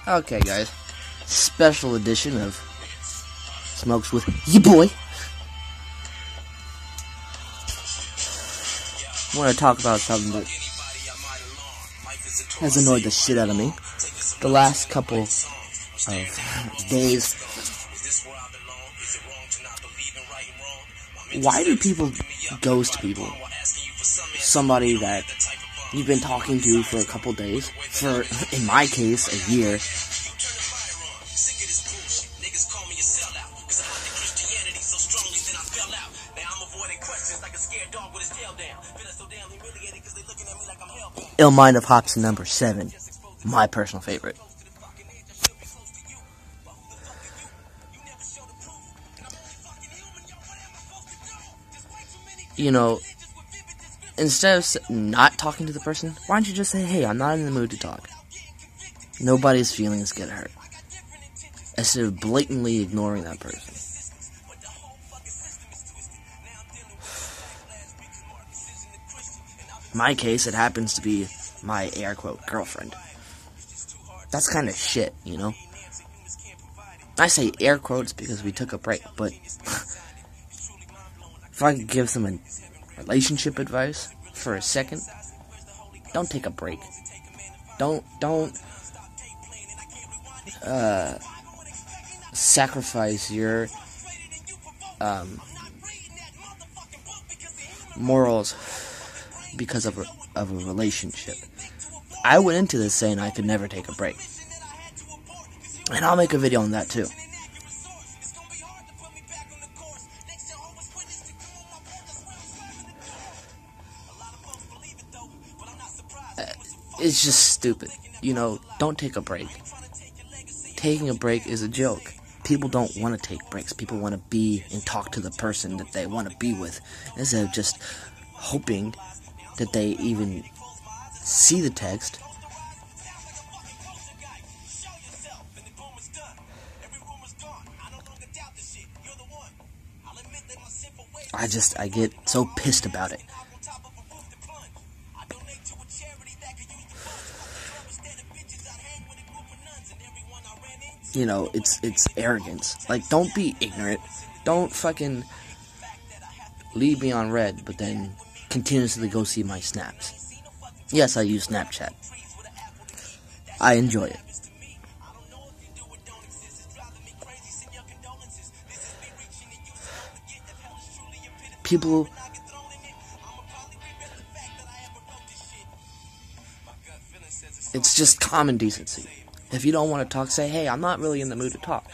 Okay, guys. Special edition of Smokes with ya boy. I want to talk about something that has annoyed the shit out of me the last couple of days. Why do people ghost people? Somebody that you've been talking to for a couple days, for, in my case, a year. FT.HOPSIN number 7, my personal favorite. You know, instead of not talking to the person, why don't you just say, hey, I'm not in the mood to talk. Nobody's feelings get hurt. Instead of blatantly ignoring that person. In my case, it happens to be my air quote girlfriend. That's kind of shit, you know? I say air quotes because we took a break, but if I could give some relationship advice for a second, don't take a break. Don't sacrifice your morals because of a relationship. I went into this saying I could never take a break, and I'll make a video on that too. It's just stupid. You know, don't take a break. Taking a break is a joke. People don't want to take breaks. People want to be and talk to the person that they want to be with, instead of just hoping that they even see the text. I get so pissed about it. You know, it's arrogance. Like, don't be ignorant. Don't fucking leave me on red, but then continuously go see my snaps. Yes, I use Snapchat. I enjoy it. People, it's just common decency. If you don't want to talk, say, hey, I'm not really in the mood to talk.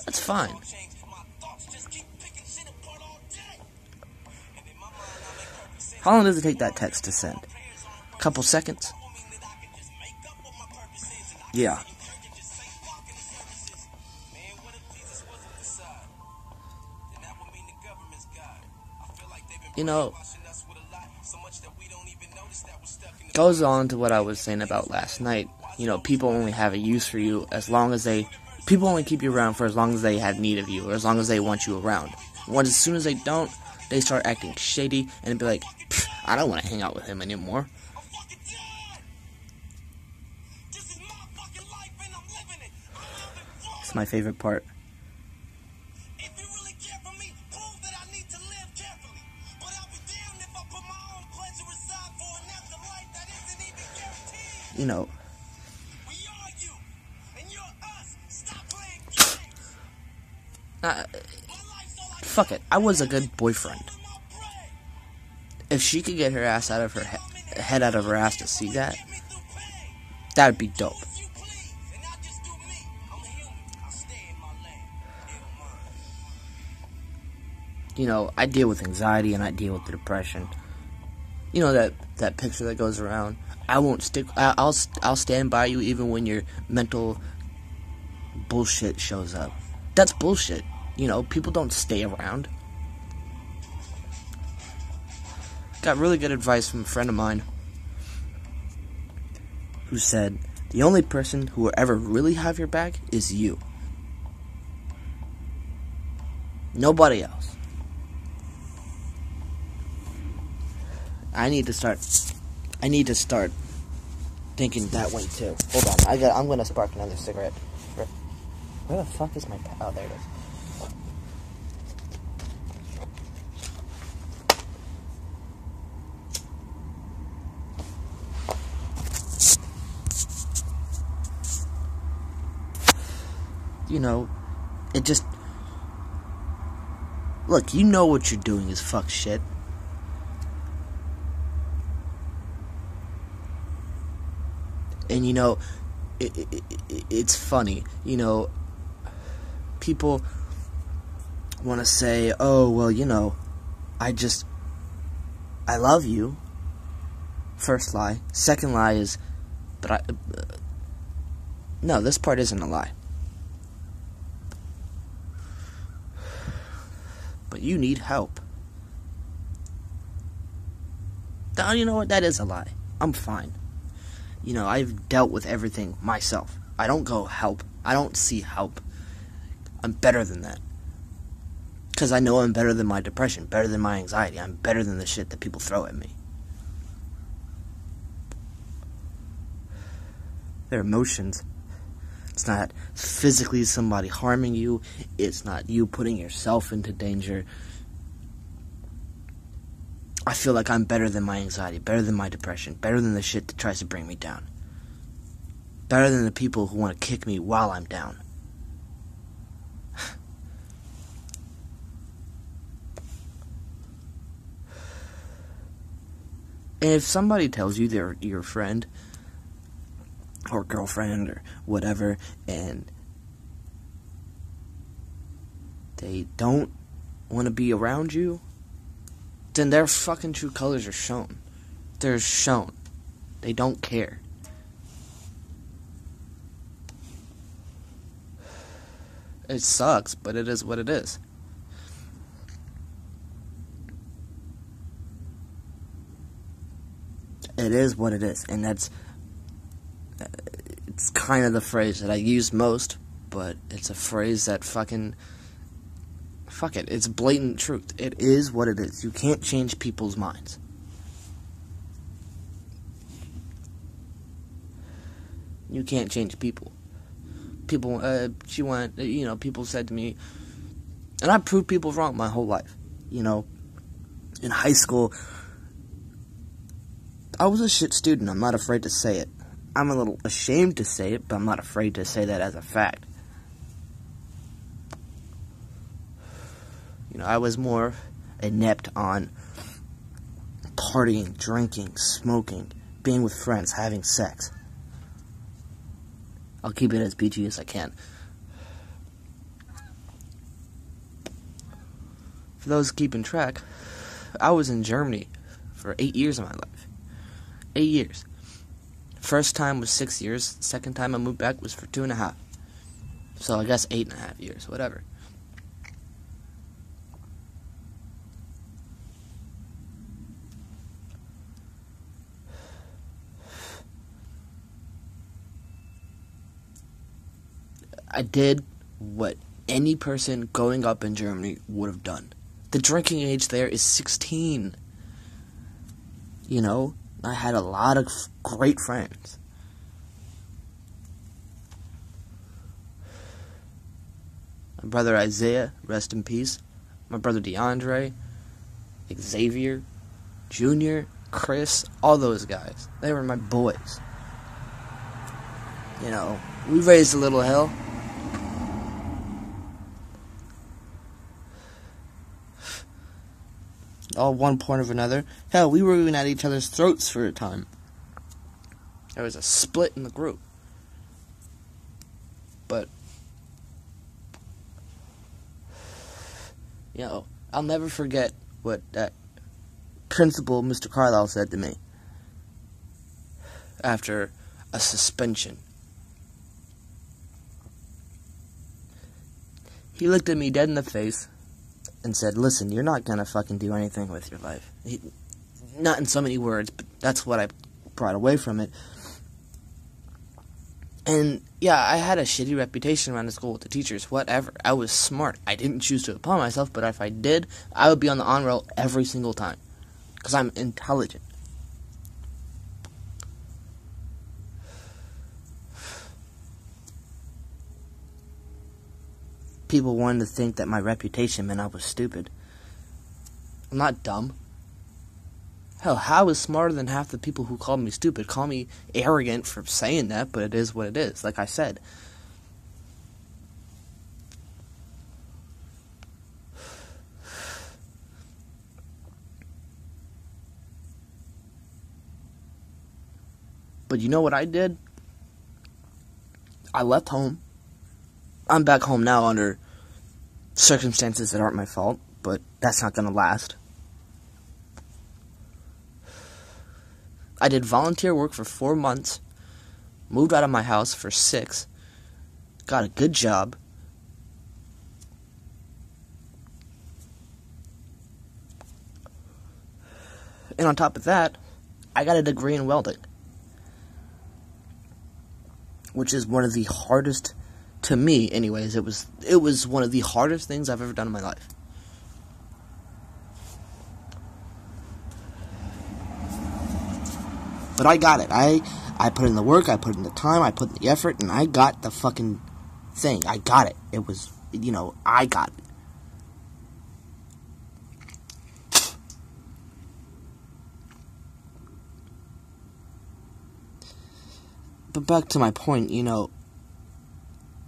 That's fine. How long does it take that text to send? A couple seconds? Yeah. You know, goes on to what I was saying about last night. You know, people only have a use for you as long as people only keep you around for as long as they have need of you, or as long as they want you around. As soon as they don't, they start acting shady, and be like, I don't want to hang out with him anymore. It's my favorite part. You know, fuck it. I was a good boyfriend. If she could get her ass out of her head out of her ass to see that, that would be dope. You know, I deal with anxiety and I deal with depression. You know that picture that goes around. I won't stick. I'll stand by you even when your mental bullshit shows up. That's bullshit. You know, people don't stay around. Got really good advice from a friend of mine who said, the only person who will ever really have your back is you. Nobody else. I need to start thinking that way too. Hold on, I'm gonna spark another cigarette. Where the fuck is my oh, there it is. You know, it just... Look, you know what you're doing is fuck shit. And you know, it's funny. You know, people want to say, oh, well, you know, I love you. First lie. Second lie is, no, this part isn't a lie. But you need help. Oh, you know what? That is a lie. I'm fine. You know, I've dealt with everything myself. I don't go help. I don't see help. I'm better than that. Because I know I'm better than my depression, better than my anxiety. I'm better than the shit that people throw at me. They're emotions. It's not physically somebody harming you. It's not you putting yourself into danger. I feel like I'm better than my anxiety, better than my depression, better than the shit that tries to bring me down. Better than the people who want to kick me while I'm down. And if somebody tells you they're your friend or girlfriend or whatever, and they don't want to be around you, then their fucking true colors are shown. They're shown. They don't care. It sucks, but it is what it is. It is what it is, and it's kind of the phrase that I use most, but it's a phrase that fuck it, it's blatant truth. It is what it is. You can't change people's minds. You can't change people. People, people said to me, and I proved people wrong my whole life. You know, in high school, I was a shit student. I'm not afraid to say it. I'm a little ashamed to say it, but I'm not afraid to say that as a fact. You know, I was more inept on partying, drinking, smoking, being with friends, having sex. I'll keep it as PG as I can. For those keeping track, I was in Germany for 8 years of my life. 8 years. First time was 6 years. Second time I moved back was for 2.5. So I guess 8.5 years, whatever. I did what any person growing up in Germany would have done. The drinking age there is 16. You know, I had a lot of great friends. My brother Isaiah, rest in peace. My brother DeAndre, Xavier, Junior, Chris, all those guys. They were my boys. You know, we raised a little hell. All one point or another. Hell, we were even at each other's throats for a time. There was a split in the group. But, you know, I'll never forget what that principal, Mr. Carlisle, said to me after a suspension. He looked at me dead in the face and said, listen, you're not gonna fucking do anything with your life. Not in so many words, but that's what I brought away from it. And, yeah, I had a shitty reputation around the school with the teachers, whatever. I was smart. I didn't choose to apply myself, but if I did, I would be on the honor roll every single time. Because I'm intelligent. people wanted to think that my reputation meant I was stupid. I'm not dumb. Hell, I was smarter than half the people who called me stupid. Call me arrogant for saying that, but it is what it is, like I said. But you know what I did? I left home. I'm back home now under circumstances that aren't my fault, but that's not going to last. I did volunteer work for 4 months, moved out of my house for 6, got a good job, and on top of that, I got a degree in welding, which is one of the hardest, to me anyways, it was one of the hardest things I've ever done in my life. But I got it. I put in the work, I put in the time, I put in the effort, and I got the fucking thing. I got it. It was, I got it. But back to my point,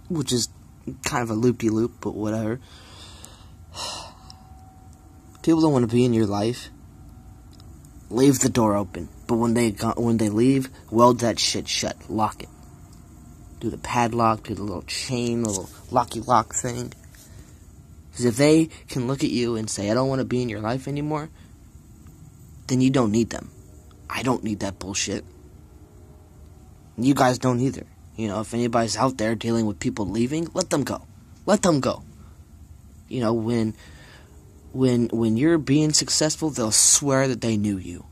which is kind of a loop-de-loop, but whatever. People don't want to be in your life. Leave the door open. But when they leave, weld that shit shut. Lock it. Do the padlock, do the little chain, the little locky lock thing. Because if they can look at you and say, I don't want to be in your life anymore, then you don't need them. I don't need that bullshit. You guys don't either. If anybody's out there dealing with people leaving, let them go. Let them go. When you're being successful, they'll swear that they knew you.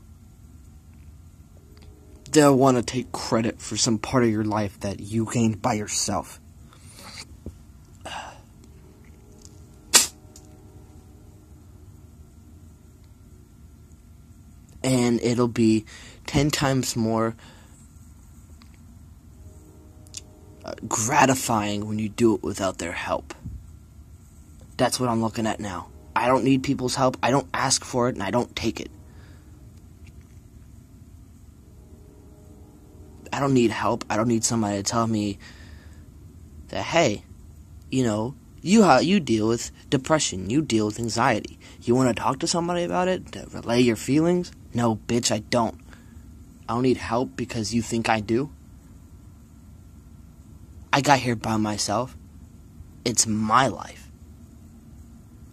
They'll want to take credit for some part of your life that you gained by yourself. And it'll be 10 times more gratifying when you do it without their help. That's what I'm looking at now. I don't need people's help. I don't ask for it, and I don't take it. I don't need help. I don't need somebody to tell me that, hey, you deal with depression. You deal with anxiety. You want to talk to somebody about it? To relay your feelings? No, bitch, I don't. I don't need help because you think I do. I got here by myself. It's my life.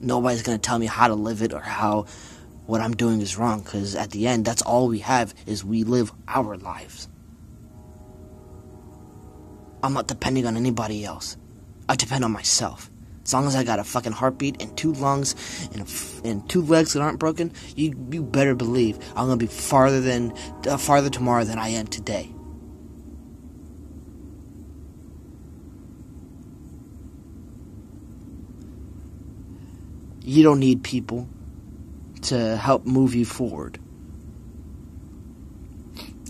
Nobody's going to tell me how to live it or how what I'm doing is wrong, because at the end, that's all we have, is we live our lives. I'm not depending on anybody else. I depend on myself. As long as I got a fucking heartbeat and 2 lungs and 2 legs that aren't broken, you better believe I'm going to be farther tomorrow than I am today. You don't need people to help move you forward.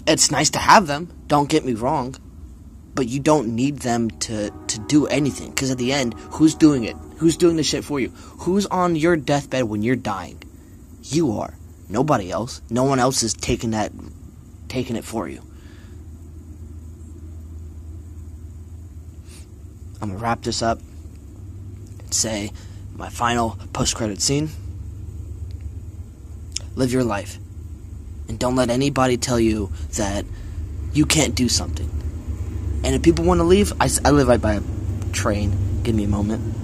It's nice to have them, don't get me wrong, but you don't need them to do anything, because at the end, who's doing it? Who's doing the shit for you? Who's on your deathbed when you're dying? You are. Nobody else. No one else is taking it for you. I'm going to wrap this up and say my final post-credit scene. Live your life. And don't let anybody tell you that you can't do something. And if people want to leave, I live right by a train. Give me a moment.